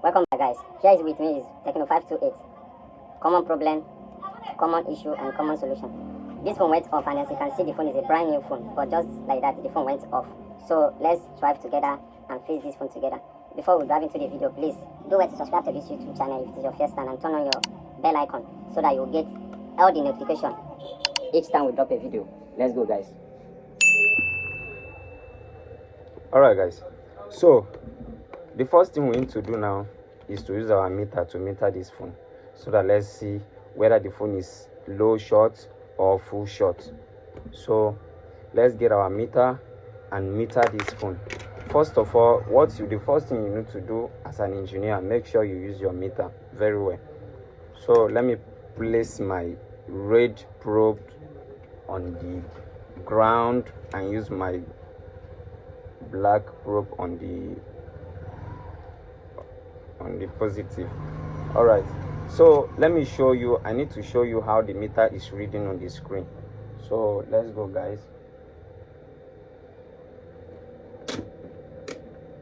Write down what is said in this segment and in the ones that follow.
Welcome back, guys. Here is with me is Tecno 528. Common problem, common issue, and common solution. This phone went off, and as you can see, the phone is a brand new phone, but just like that, the phone went off. So let's drive together and fix this phone together. Before we dive into the video, please do well to subscribe to this YouTube channel if it is your first time, and turn on your bell icon so that you'll get all the notification each time we drop a video. Let's go, guys. Alright, guys, so the first thing we need to do now is to use our meter to meter this phone, so that let's see whether the phone is low short or full short. So let's get our meter and meter this phone. First of all, the first thing you need to do as an engineer, make sure you use your meter very well. So let me place my red probe on the ground and use my black probe on the positive. All right, so let me show you. I need to show you how the meter is reading on the screen. So let's go, guys.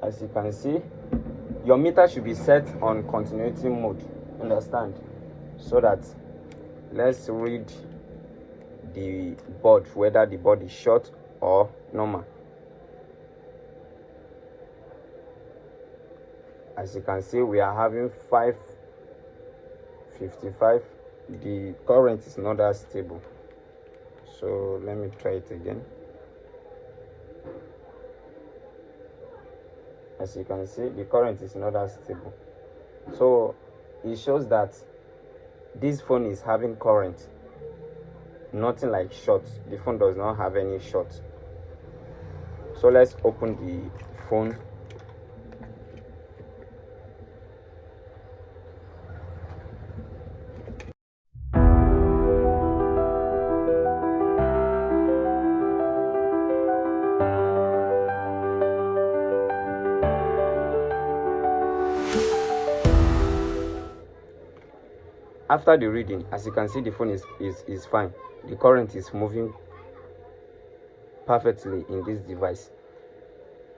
As you can see, your meter should be set on continuity mode, understand, so that let's read the board, whether the board is short or normal. As you can see, we are having 555. The current is not that stable, so let me try it again. As you can see, the current is not that stable, so it shows that this phone is having current, nothing like short. The phone does not have any short. So let's open the phone. After the reading, as you can see, the phone is fine. The current is moving perfectly in this device.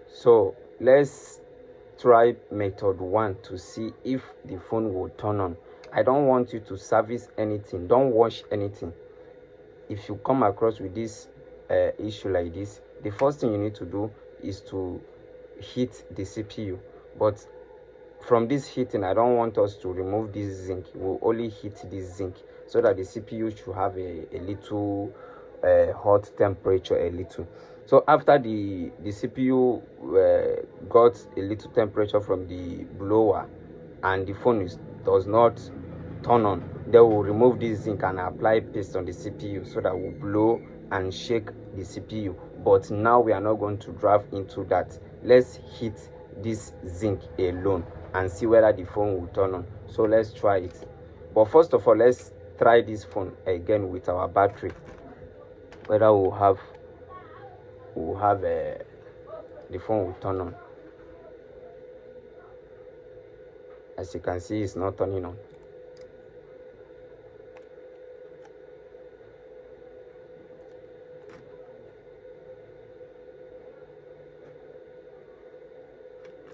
So let's try method 1 to see if the phone will turn on. I don't want you to service anything, don't wash anything. If you come across with this issue like this, the first thing you need to do is to heat the CPU. But from this heating, I don't want us to remove this zinc. We'll only heat this zinc so that the CPU should have a little hot temperature, a little. So after the CPU got a little temperature from the blower and the phone does not turn on, then we'll remove this zinc and apply paste on the CPU so that will blow and shake the CPU. But now we are not going to drive into that. Let's heat this zinc alone and see whether the phone will turn on. So let's try it. But first of all, let's try this phone again with our battery, whether the phone will turn on. As you can see, it's not turning on.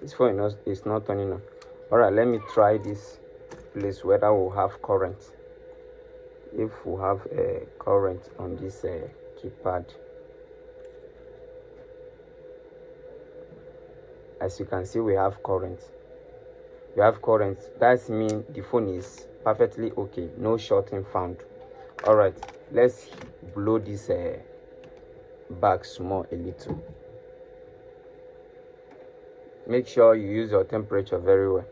This phone is not turning on. All right, let me try this place whether we'll have current. If we have a current on this keypad, as you can see, we have current. That means the phone is perfectly okay, no shorting found. All right, let's blow this back small a little. Make sure you use your temperature very well.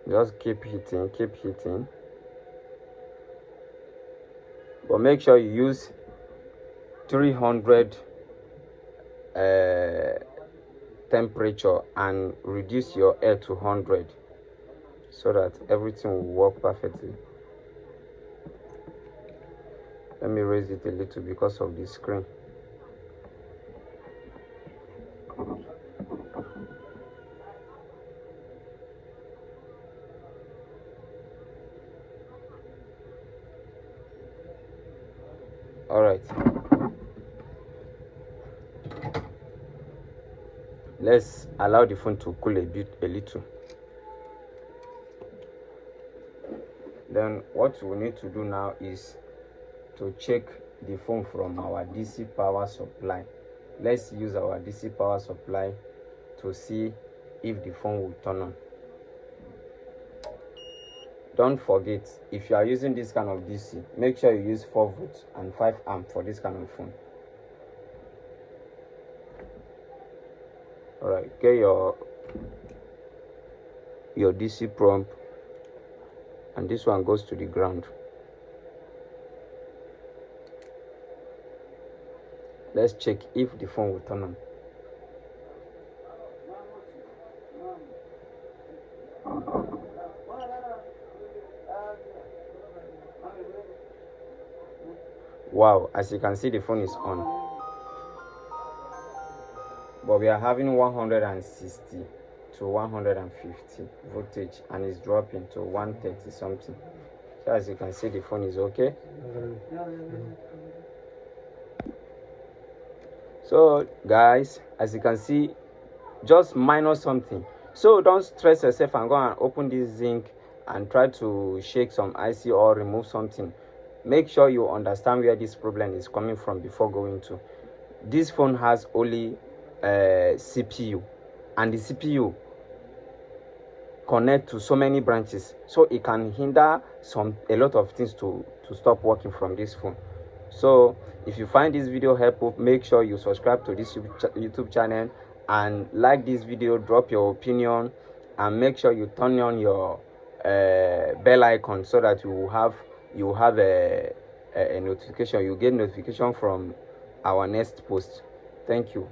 Just keep heating. But make sure you use 300 temperature and reduce your air to 100 so that everything will work perfectly. Let me raise it a little because of the screen. All right. right, let's allow the phone to cool a little. Then what we need to do now is to check the phone from our DC power supply. Let's use our DC power supply to see if the phone will turn on. Don't forget, if you are using this kind of DC, make sure you use 4 volts and 5 amp for this kind of phone. Alright, get your DC probe, and this one goes to the ground. Let's check if the phone will turn on. Wow, as you can see, the phone is on, but we are having 160 to 150 voltage, and it's dropping to 130 something. So as you can see, the phone is okay. So guys, as you can see, just minus something. So don't stress yourself and go and open this zinc and try to shake some IC or remove something. Make sure you understand where this problem is coming from before going to. This phone has only CPU, and the CPU connect to so many branches, so it can hinder a lot of things to stop working from this phone. So if you find this video helpful, make sure you subscribe to this YouTube channel and like this video, drop your opinion, and make sure you turn on your bell icon so that you have a notification. You get notification from our next post. Thank you.